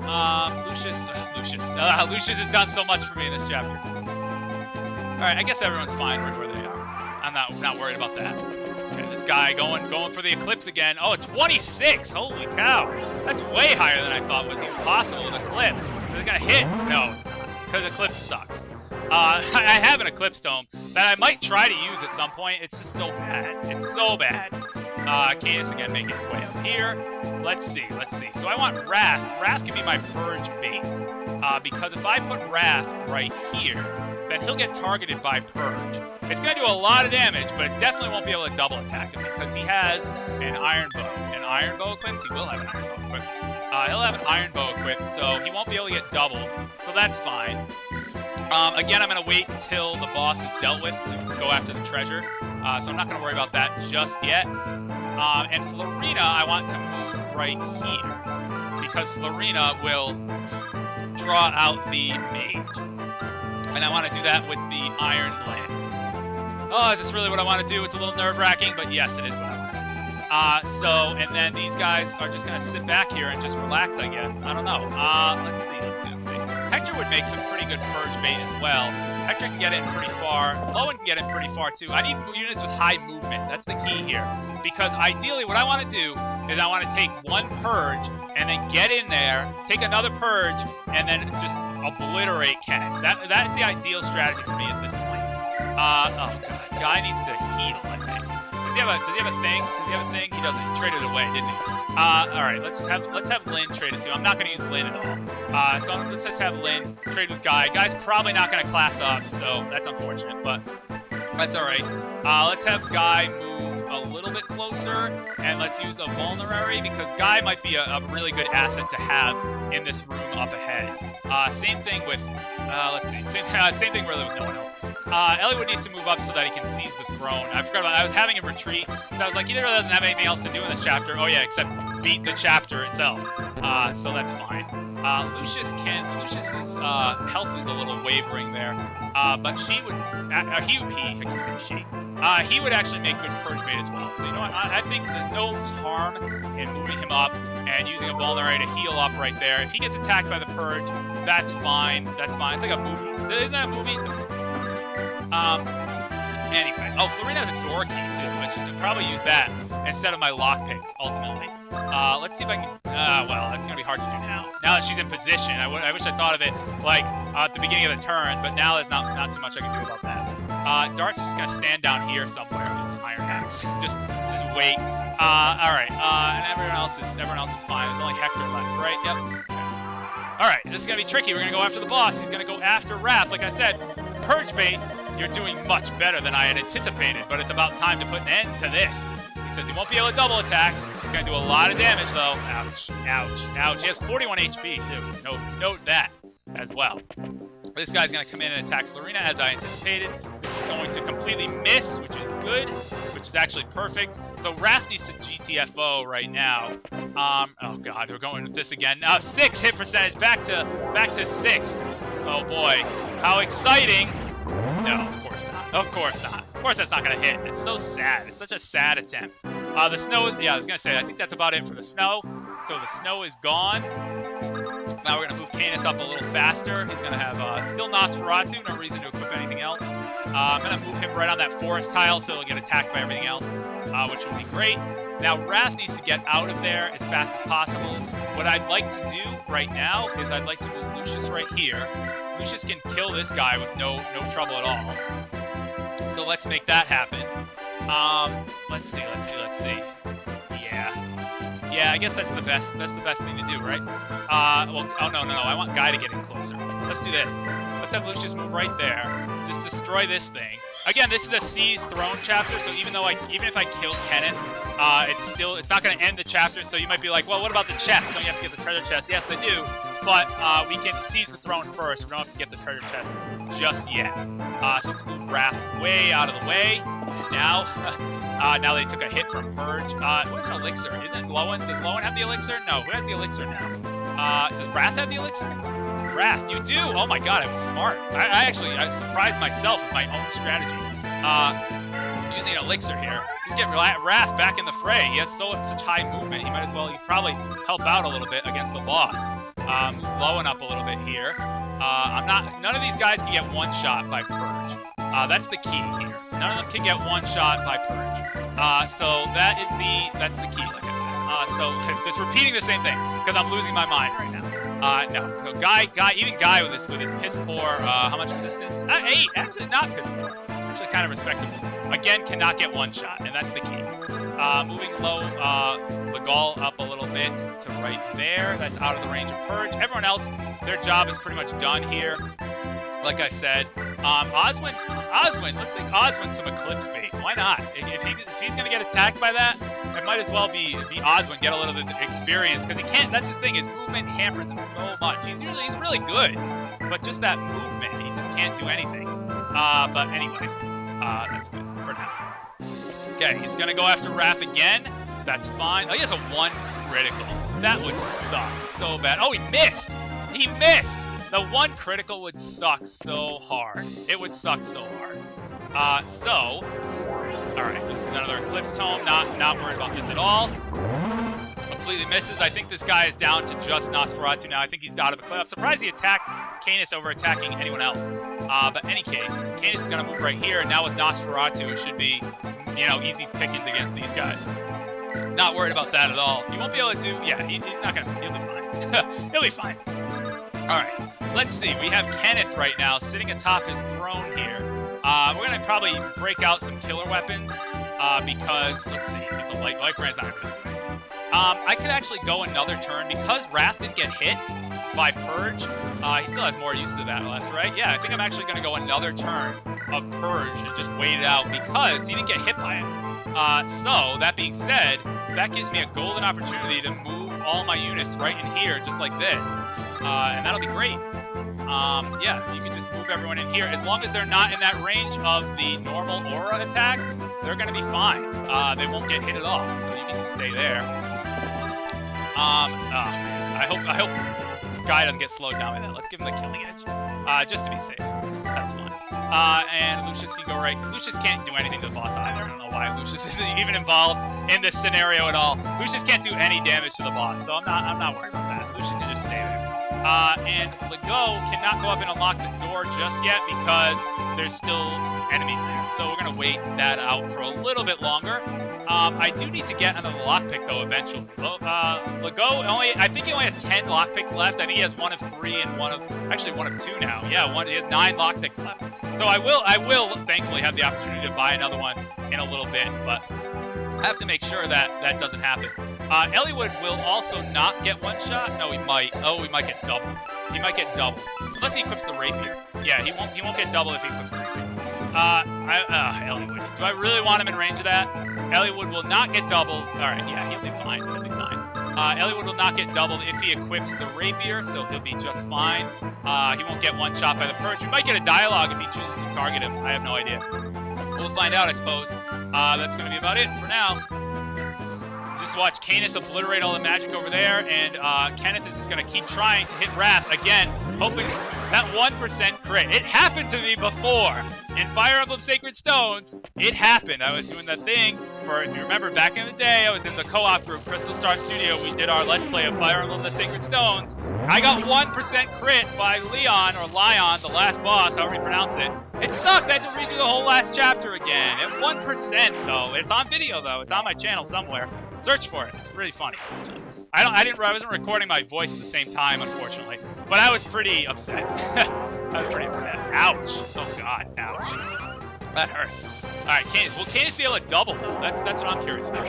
Lucius has done so much for me in this chapter. All right, I guess everyone's fine right where they are. I'm not worried about that. Okay, this guy going for the Eclipse again. Oh, 26! Holy cow! That's way higher than I thought was even possible with Eclipse. Is it gonna hit? No, it's not, because Eclipse sucks. I have an Eclipse Tome that I might try to use at some point. It's just so bad. It's so bad. Kenneth again making his way up here. Let's see. So I want Wrath. Wrath can be my Purge bait. Because if I put Wrath right here, then he'll get targeted by Purge. It's going to do a lot of damage, but it definitely won't be able to double attack him because he has an Iron Bow. An Iron Bow equipped? He will have an Iron Bow equipped. He'll have an Iron Bow equipped, so he won't be able to get doubled. So that's fine. Again, I'm going to wait until the boss is dealt with to go after the treasure. So I'm not going to worry about that just yet. And Florina, I want to move right here because Florina will draw out the mage. And I want to do that with the Iron Lance. Oh, is this really what I want to do? It's a little nerve-wracking, but yes, it is what I want. And then these guys are just going to sit back here and just relax, I guess. I don't know. Let's see. Hector would make some pretty good Purge bait as well. Hector can get in pretty far. Lowen can get in pretty far, too. I need units with high movement. That's the key here. Because ideally, what I want to do is I want to take one Purge and then get in there, take another Purge, and then just obliterate Kenneth. That is the ideal strategy for me at this point. Oh, God. Guy needs to heal, I think. Does he have a thing? He doesn't. He traded it away, didn't he? All right. Let's have Lynn trade it too. I'm not going to use Lynn at all. So let's just have Lynn trade with Guy. Guy's probably not going to class up, so that's unfortunate, but that's all right. Let's have Guy move a little bit closer, and let's use a vulnerary because Guy might be a really good asset to have in this room up ahead. Same thing with, let's see, same thing really with no one else. Eliwood needs to move up so that he can seize the throne. I forgot about that. I was having him retreat, so I was like, he really doesn't have anything else to do in this chapter. Oh yeah, except beat the chapter itself. So that's fine. Lucius's health is a little wavering there, but she would, he would actually make good Purge bait as well. So you know what, I think there's no harm in moving him up and using a vulnerary to heal up right there. If he gets attacked by the Purge, that's fine. It's like a movie. Isn't that a movie? It's a movie. Anyway. Oh, Florina has a door key, too. I should probably use that instead of my lockpicks, ultimately. Let's see if I can... well, that's going to be hard to do now. Now that she's in position, I wish I thought of it, like, at the beginning of the turn, but now there's not too much I can do about that. Dart's just going to stand down here somewhere with his Iron Axe. just wait. Alright. And everyone else is fine. There's only Hector left, right? Yep. Okay. Alright, this is going to be tricky. We're going to go after the boss. He's going to go after Wrath. Like I said, Purge bait, you're doing much better than I had anticipated, but it's about time to put an end to this. He says he won't be able to double attack. He's going to do a lot of damage, though. Ouch, ouch, ouch. He has 41 HP, too. Note that as well. This guy's going to come in and attack Florina, as I anticipated. This is going to completely miss, which is good, which is actually perfect. So Wrath needs to GTFO right now. Oh, God, we're going with this again. 6 hit percentage, back to 6. Oh, boy. How exciting. No, of course not. Of course not. Of course that's not going to hit. It's so sad. It's such a sad attempt. The snow, yeah, I was going to say, I think that's about it for the snow. So the snow is gone. Now we're going to move Kenneth up a little faster. He's going to have still Nosferatu, no reason to equip anything else. I'm going to move him right on that forest tile so he'll get attacked by everything else, which will be great. Now Wrath needs to get out of there as fast as possible. What I'd like to do right now is I'd like to move Lucius right here. Lucius can kill this guy with no trouble at all. So let's make that happen. Let's see. Yeah, I guess that's the best thing to do, right? Well, oh no, I want Guy to get in closer. Let's do this. Let's have Lucius move right there. Just destroy this thing. Again, this is a Seize Throne chapter, so even if I kill Kenneth, it's not going to end the chapter. So you might be like, well, what about the chest? Don't you have to get the treasure chest? Yes, I do. But we can seize the throne first. We don't have to get the treasure chest just yet. So let's move Wrath way out of the way. Now, now they took a hit from Purge. What's an elixir? Isn't Lowen? Does Lowen have the elixir? No. Who has the elixir now? Does Wrath have the elixir? Wrath, you do. Oh my God, I was smart. I surprised myself with my own strategy. Using an elixir here. Just get Wrath back in the fray. He has such high movement. He might as well. He probably help out a little bit against the boss. Move Lowen up a little bit here. None of these guys can get one shot by Purge. That's the key here. None of them can get one shot by Purge. So that's the key, like I said. So just repeating the same thing because I'm losing my mind right now. No, so even Guy with his piss poor. How much resistance? 8. Actually, not piss poor. Actually, kind of respectable. Again, cannot get one shot, and that's the key. Moving low, Legal up a little bit to right there. That's out of the range of Purge. Everyone else, their job is pretty much done here. Like I said, Oswin, let's make Oswin some Eclipse bait. Why not? If he's gonna get attacked by that, it might as well be Oswin, get a little bit of experience, because he can't. That's his thing. His movement hampers him so much. He's really good, but just that movement, he just can't do anything. But anyway, that's good for now. Okay, he's gonna go after Wrath again. That's fine. Oh, he has a 1 critical. That would suck so bad. Oh, he missed. He missed. The 1 critical would suck so hard. It would suck so hard. All right, this is another Eclipse Tome. Not worried about this at all. Completely misses. I think this guy is down to just Nosferatu now. I think he's out of the clip. I'm surprised he attacked Canis over attacking anyone else. But in any case, Canis is going to move right here. And now with Nosferatu, it should be, easy pickings against these guys. Not worried about that at all. He won't be able to do... Yeah, he's not going to... He'll be fine. He'll be fine. All right, let's see. We have Kenneth right now sitting atop his throne here. We're going to probably break out some killer weapons because, let's see, the light brand's not going to do it. I could actually go another turn because Wrath didn't get hit by Purge. He still has more use of that left, right? Yeah, I think I'm actually going to go another turn of Purge and just wait it out because he didn't get hit by it. So, that being said, that gives me a golden opportunity to move all my units right in here just like this. And that'll be great. Yeah, you can just move everyone in here. As long as they're not in that range of the normal aura attack, they're going to be fine. They won't get hit at all, so you can just stay there. I hope Guy doesn't get slowed down by that. Let's give him the killing edge, just to be safe. That's fine. And Lucius can go right. Lucius can't do anything to the boss either. I don't know why Lucius isn't even involved in this scenario at all. Lucius can't do any damage to the boss, so I'm not worried about that. Lucius can just stay there. And Lego cannot go up and unlock the door just yet because there's still enemies there. So we're going to wait that out for a little bit longer. I do need to get another lockpick, though, eventually. Lego, I think he only has 10 lockpicks left. I think he has 1 of 3 and 1 of 2 now. Yeah, he has 9 lockpicks left. So I will thankfully have the opportunity to buy another one in a little bit, but I have to make sure that doesn't happen. Eliwood will also not get one shot. No, he might. Oh, he might get double. He might get double. Unless he equips the rapier. Yeah, he won't get double if he equips the rapier. Eliwood. Do I really want him in range of that? Eliwood will not get doubled. Alright, yeah, he'll be fine. He'll be fine. Eliwood will not get doubled if he equips the rapier, so he'll be just fine. He won't get one shot by the Purge. We might get a dialogue if he chooses to target him. I have no idea. We'll find out, I suppose. That's going to be about it for now. Just watch Canis obliterate all the magic over there, and Kenneth is just going to keep trying to hit Wrath again, hoping that 1% crit. It happened to me before. In Fire Emblem Sacred Stones, it happened. I was doing that thing for, if you remember, back in the day, I was in the co-op group, Crystal Star Studio. We did our Let's Play of Fire Emblem the Sacred Stones. I got 1% crit by Leon, or Lion, the last boss, however you pronounce it. It sucked. I had to redo the whole last chapter again. At 1%, though. It's on video, though. It's on my channel somewhere. Search for it. It's really funny, actually. I wasn't recording my voice at the same time, unfortunately. But I was pretty upset. I was pretty upset. Ouch. Oh, God. Ouch. That hurts. All right, Canis. Will Canis be able to double, though? That's what I'm curious about.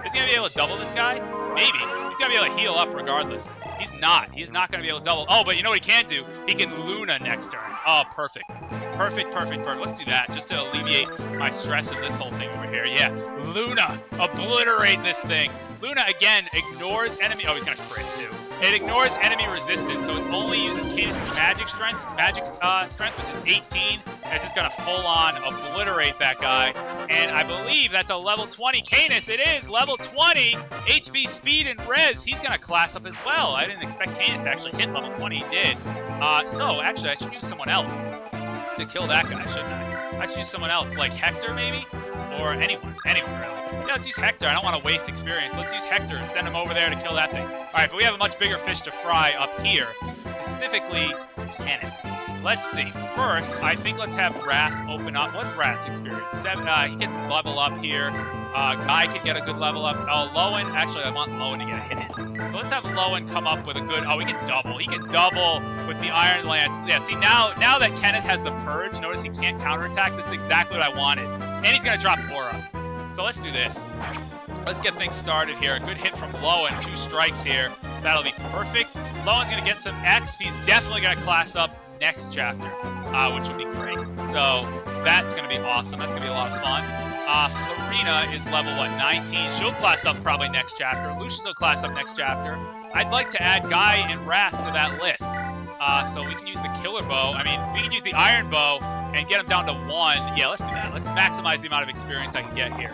Is he going to be able to double this guy? maybe. He's going to be able to heal up regardless. He's not. He's not going to be able to double. Oh, but you know what he can do? He can Luna next turn. Oh, perfect. Perfect. Let's do that just to alleviate my stress of this whole thing over here. Yeah, Luna. Obliterate this thing. Luna, again, ignores enemy... Oh, he's going to crit, too. It ignores enemy resistance, so it only uses Canis' magic strength, which is 18. And it's just going to full-on obliterate that guy. And I believe that's a level 20 Canis. It is level 20. HP, speed, and res. He's going to class up as well. I didn't expect Canis to actually hit level 20. He did. So, actually, I should use someone else to kill that guy, shouldn't I? I should use someone else, like Hector, maybe? Or anyone really. Yeah, let's use Hector. I don't want to waste experience. Let's use Hector. Send him over there to kill that thing. All right, but we have a much bigger fish to fry up here, specifically Kenneth. Let's see. First, I think let's have Wrath open up. What's Wrath's experience? 7. He can level up here. Guy can get a good level up. Oh, Lowen. Actually, I want Lowen to get a hit in. So let's have Lowen come up with a good... Oh, he can double. He can double with the Iron Lance. Yeah, see, now that Kenneth has the Purge, notice he can't counterattack. This is exactly what I wanted. And he's going to drop Aura. So let's do this. Let's get things started here. A good hit from Lowen. 2 strikes here. That'll be perfect. Lowen's going to get some XP. He's definitely going to class up next chapter, which would be great. So that's going to be awesome. That's going to be a lot of fun. Florina is level, 19? She'll class up probably next chapter. Lucius will class up next chapter. I'd like to add Guy and Wrath to that list. So we can use the Killer Bow. I mean, we can use the Iron Bow and get him down to 1. Yeah, let's do that. Let's maximize the amount of experience I can get here.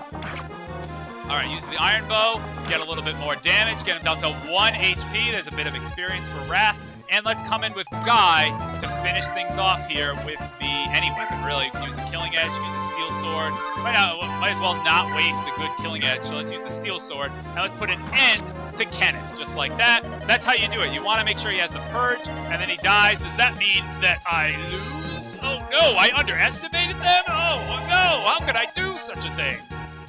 All right, use the Iron Bow, get a little bit more damage, get him down to 1 HP. There's a bit of experience for Wrath. And let's come in with Guy to finish things off here with any weapon, really. You can use the Killing Edge, use the Steel Sword. Might as well not waste the good Killing Edge, so let's use the Steel Sword. Now let's put an end to Kenneth, just like that. That's how you do it. You want to make sure he has the Purge, and then he dies. Does that mean that I lose? Oh no, I underestimated them? Oh no, how could I do such a thing?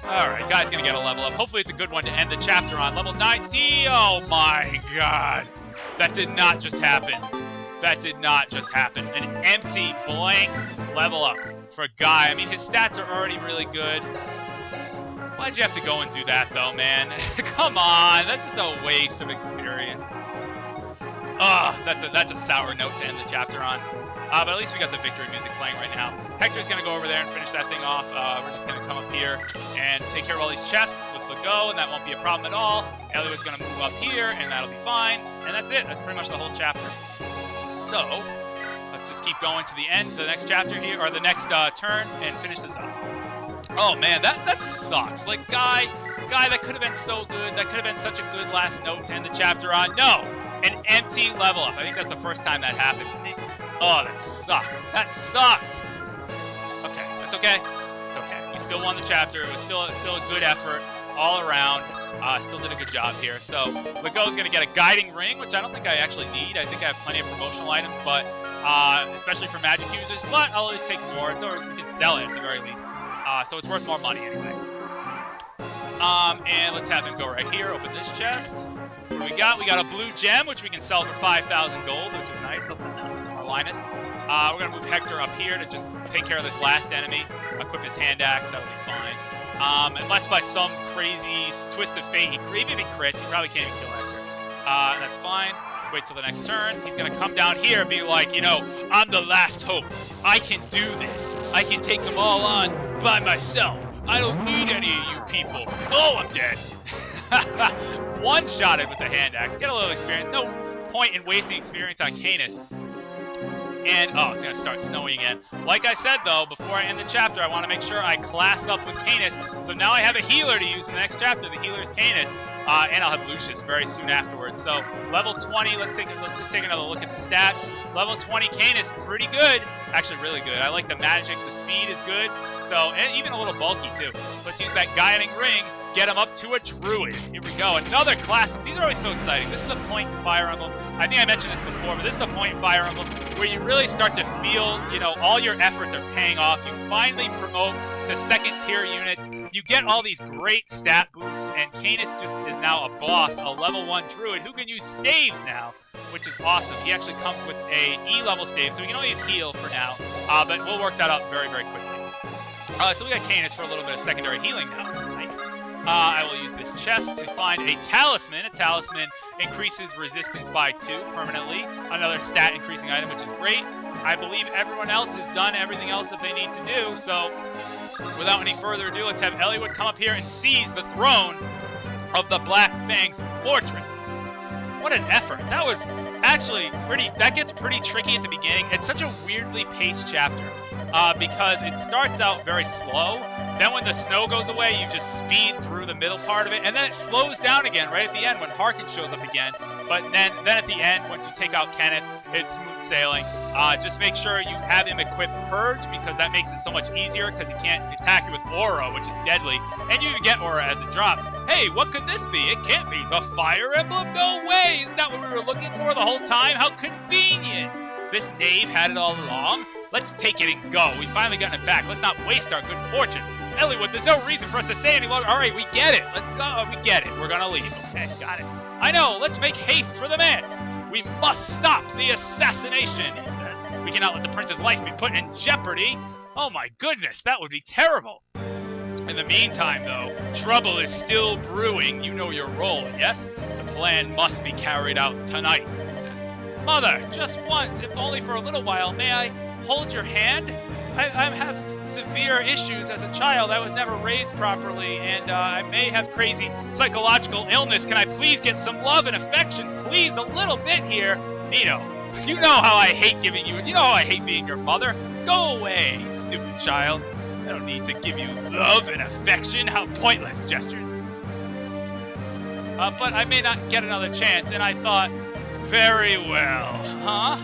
Alright, Guy's gonna get a level up. Hopefully it's a good one to end the chapter on. Level 19, oh my god. That did not just happen. That did not just happen. An empty, blank level up for Guy. I mean, his stats are already really good. Why'd you have to go and do that, though, man? Come on, that's just a waste of experience. Ugh, that's a sour note to end the chapter on. But at least we got the victory music playing right now. Hector's going to go over there and finish that thing off. We're just going to come up here and take care of all these chests with the go, and that won't be a problem at all. Eliwood's going to move up here, and that'll be fine. And that's it. That's pretty much the whole chapter. So, let's just keep going to the end, the next chapter here, or the next turn, and finish this up. Oh, man, that sucks. Like, Guy, that could have been so good. That could have been such a good last note to end the chapter on. No, an empty level up. I think that's the first time that happened to me. Oh, that sucked. That sucked. Okay, that's okay. It's okay. You still won the chapter. It was still a good effort all around. Still did a good job here. So, Legault's going to get a guiding ring, which I don't think I actually need. I think I have plenty of promotional items, but especially for magic users. But I'll always take more. Or we can sell it at the very least. So it's worth more money anyway. And let's have him go right here. Open this chest. What do we got? We got a blue gem, which we can sell for 5,000 gold, which is nice. I'll send that to our Linus. We're going to move Hector up here to just take care of this last enemy. Equip his hand axe. That'll be fine. Unless by some crazy twist of fate, even if he crits, he probably can't even kill Hector. That's fine. Wait till the next turn. He's going to come down here and be like, I'm the last hope. I can do this. I can take them all on by myself. I don't need any of you people. Oh, I'm dead. One-shotted with the hand axe. Get a little experience. No point in wasting experience on Canis. And, oh, it's going to start snowing again. Like I said, though, before I end the chapter, I want to make sure I class up with Canis. So now I have a healer to use in the next chapter. The healer is Canis. And I'll have Lucius very soon afterwards. So, level 20, let's just take another look at the stats. Level 20 Canis, pretty good. Actually, really good. I like the magic. The speed is good. So, and even a little bulky, too. Let's use that guiding ring. Get him up to a druid. Here we go. Another class. These are always so exciting. This is the point in Fire Emblem. I think I mentioned this before, but this is the point in Fire Emblem where you really start to feel, all your efforts are paying off. You finally promote to second tier units. You get all these great stat boosts, and Canis just is now a boss, a level 1 druid who can use staves now, which is awesome. He actually comes with a E-level stave, so we can only use heal for now, but we'll work that out very, very quickly. So we got Canis for a little bit of secondary healing now, which is nice. I will use this chest to find a talisman. A talisman increases resistance by 2 permanently. Another stat increasing item, which is great. I believe everyone else has done everything else that they need to do, so without any further ado, let's have Eliwood come up here and seize the throne of the Black Fang's fortress. What an effort. That was actually that gets pretty tricky at the beginning. It's such a weirdly paced chapter because it starts out very slow. Then when the snow goes away, you just speed through the middle part of it, and then it slows down again right at the end when Harken shows up again. But then at the end, once you take out Kenneth, it's smooth sailing. Just make sure you have him equip Purge, because that makes it so much easier, because he can't attack you with Aura, which is deadly, and you can get Aura as a drop. Hey, what could this be? It can't be the Fire Emblem? No way! Isn't that what we were looking for the whole time? How convenient! This knave had it all along. Let's take it and go. We've finally gotten it back. Let's not waste our good fortune. Eliwood, there's no reason for us to stay any longer. All right, we get it. Let's go. We get it. We're going to leave. Okay, got it. I know. Let's make haste for the manse. We must stop the assassination, he says. We cannot let the prince's life be put in jeopardy. Oh, my goodness. That would be terrible. In the meantime, though, trouble is still brewing. You know your role, yes? The plan must be carried out tonight, he says. Mother, just once, if only for a little while, may I hold your hand? I have severe issues as a child. I was never raised properly, and I may have crazy psychological illness. Can I please get some love and affection? Please, a little bit here. Nino, you know how I hate giving you, you know how I hate being your mother. Go away, stupid child. I don't need to give you love and affection. How pointless gestures. But I may not get another chance, and I thought, very well, huh?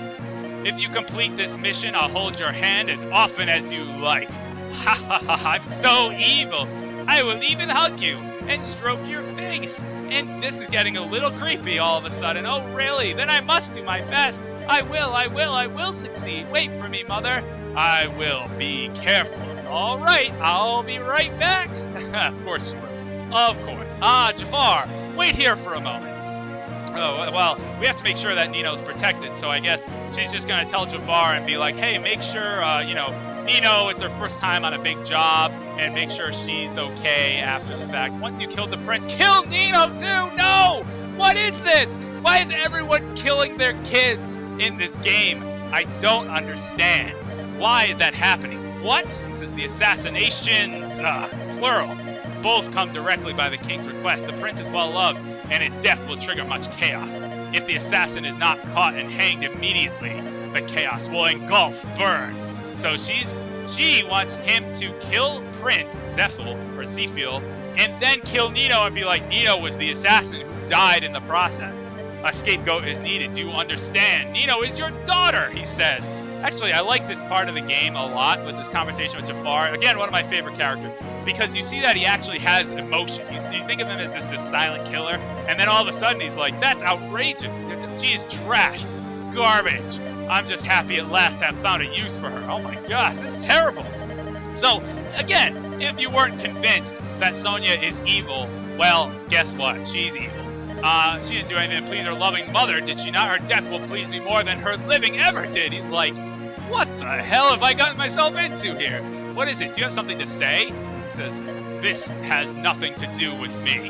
If you complete this mission, I'll hold your hand as often as you like. Ha ha ha, I'm so evil. I will even hug you and stroke your face. And this is getting a little creepy all of a sudden. Oh, really? Then I must do my best. I will succeed. Wait for me, Mother. I will. Be careful. All right, I'll be right back. Of course you will. Of course. Jafar, wait here for a moment. Oh, well, we have to make sure that Nino's protected, so I guess she's just going to tell Jafar and be like, hey, make sure, Nino, it's her first time on a big job, and make sure she's okay after the fact. Once you killed the prince, kill Nino too! No! What is this? Why is everyone killing their kids in this game? I don't understand. Why is that happening? What? He says the assassinations, plural, both come directly by the king's request. The prince is well loved, and his death will trigger much chaos. If the assassin is not caught and hanged immediately, the chaos will engulf Bern. So she wants him to kill Prince Zephiel, and then kill Nino and be like, Nino was the assassin who died in the process. A scapegoat is needed. Do you understand? Nino is your daughter, he says. Actually, I like this part of the game a lot with this conversation with Jafar. Again, one of my favorite characters, because you see that he actually has emotion. You think of him as just this silent killer, and then all of a sudden he's like, that's outrageous. She is trash, garbage. I'm just happy at last to have found a use for her. Oh my gosh, this is terrible. So, again, if you weren't convinced that Sonya is evil, well, guess what? She's evil. She didn't do anything to please her loving mother, did she not? Her death will please me more than her living ever did. He's like, what the hell have I gotten myself into here? What is it? Do you have something to say? He says, this has nothing to do with me.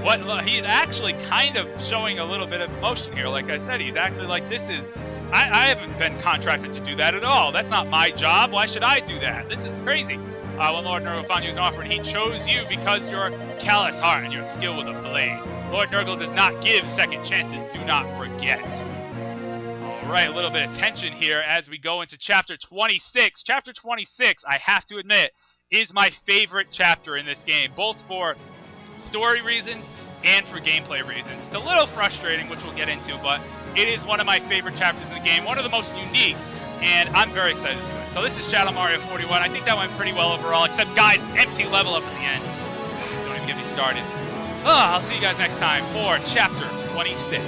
What? He's actually kind of showing a little bit of emotion here. Like I said, he's actually like, this is, I haven't been contracted to do that at all. That's not my job. Why should I do that? This is crazy. When Lord Nurgle found you an offer, he chose you because your callous heart and your skill with a blade. Lord Nurgle does not give second chances. Do not forget. All right, a little bit of tension here as we go into Chapter 26. Chapter 26, I have to admit, is my favorite chapter in this game, both for story reasons and for gameplay reasons. It's a little frustrating, which we'll get into, but it is one of my favorite chapters in the game, one of the most unique, and I'm very excited to do it. So this is ShadowMario41. I think that went pretty well overall, except, guys, empty level up at the end. Don't even get me started. I'll see you guys next time for Chapter 26.